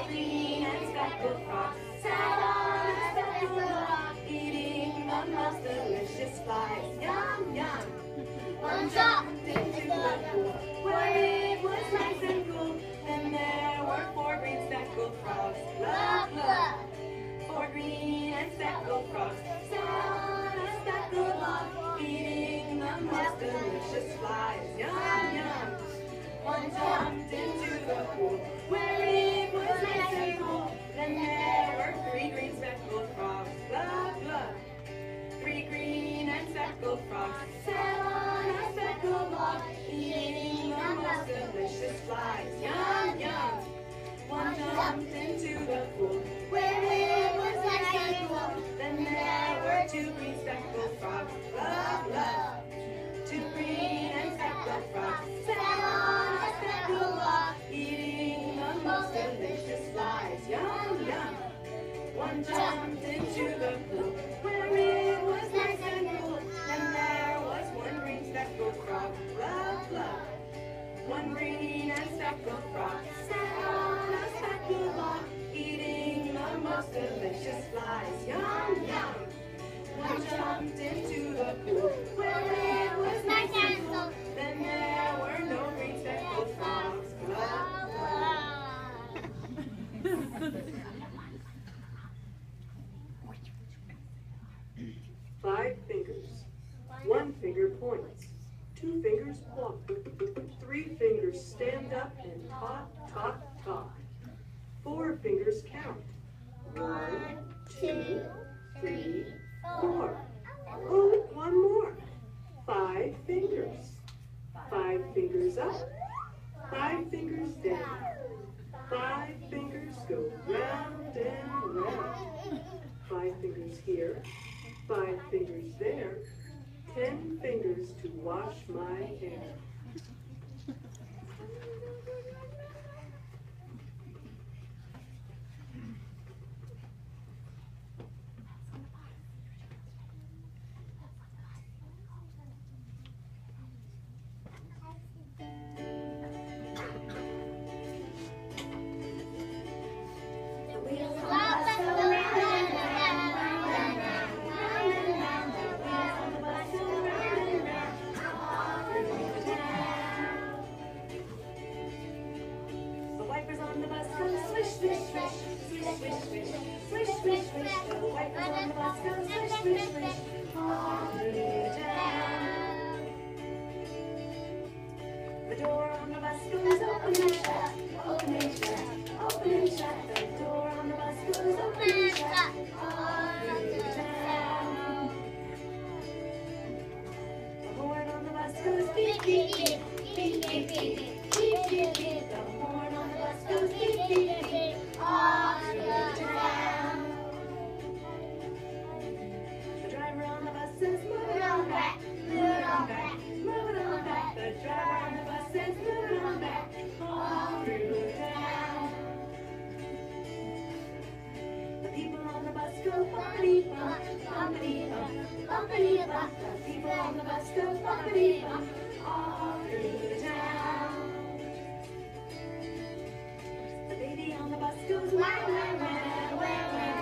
white, green, and speckled frogs sat on a speckled log, eating the most delicious flies. Yum, yum. One jumped into the pool where it was nice and cool. Then there were 4 green speckled frogs. Glug, glug. 4 green and speckled frogs sat on a speckled log, eating the most delicious flies. Yum, yum. One jumped into the pool where it was nice and cool. Then there were 3 green speckled frogs. Glug, glug. 3 green and speckled frogs sat on a speckled log, eating the most delicious flies. Yum, yum. One jumped into the pool where it was nice and cool. Then there were 2 green speckled frogs. Glug, glug. 2 green and speckled frogs sat on a speckled log, eating the most delicious flies. Yum, yum. One jumped into the pool where it was nice and cool. And there was 1 green speckled frog. Glug, glug. 1 green and speckled frog sat on a speckled log, eating the most delicious flies. Yum, yum. One jumped into the pool where it was nice and cool. Then there were no green speckled frogs. Glug, glug. 5 fingers. 1 finger points. 2 fingers walk. 3 fingers stand up and talk, talk, talk. 4 fingers count. 1, 2, 3, 4. Oh, 1 more. 5 fingers. 5 fingers up. 5 fingers down. 5 fingers go round and round. 5 fingers here. 5 fingers there. 10 fingers to wash my hair. The door on the bus goes open and shut, open and shut, open and shut. The door on the bus goes open and shut, all through town. The horn on the bus goes beep, beep, beep, beep, beep, beep, beep, beep, beep. The horn on the bus goes beep, beep, beep, all through town. The driver on the bus says, move it on back, move it on back, move it on back. The driver on the bus says, move it on back, all through town. The people on the bus go bumpity bump, bumpity bump, bumpity bump. The people on the bus go bumpity bump, all through town. The baby on the bus goes wah, wah, wah, wah, wah,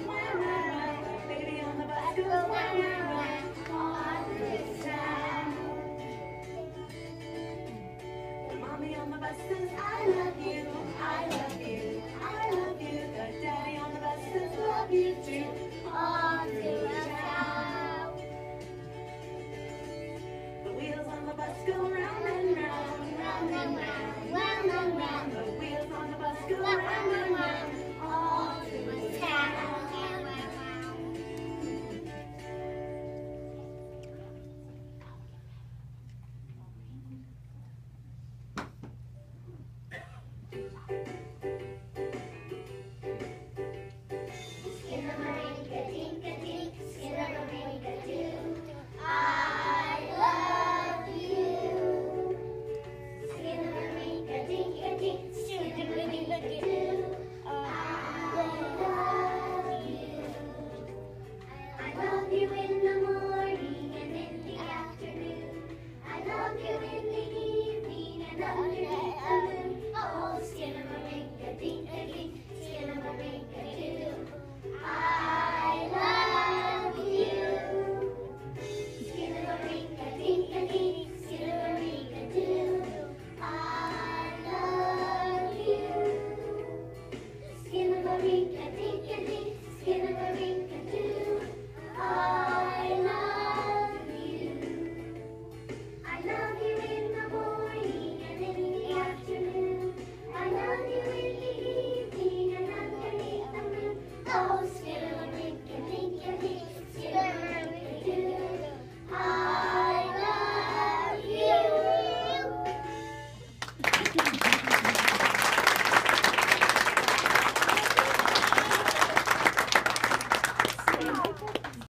wah, wah, wah. The baby on the bus goes wah, wah, wah, all through town. The mommy on the bus says,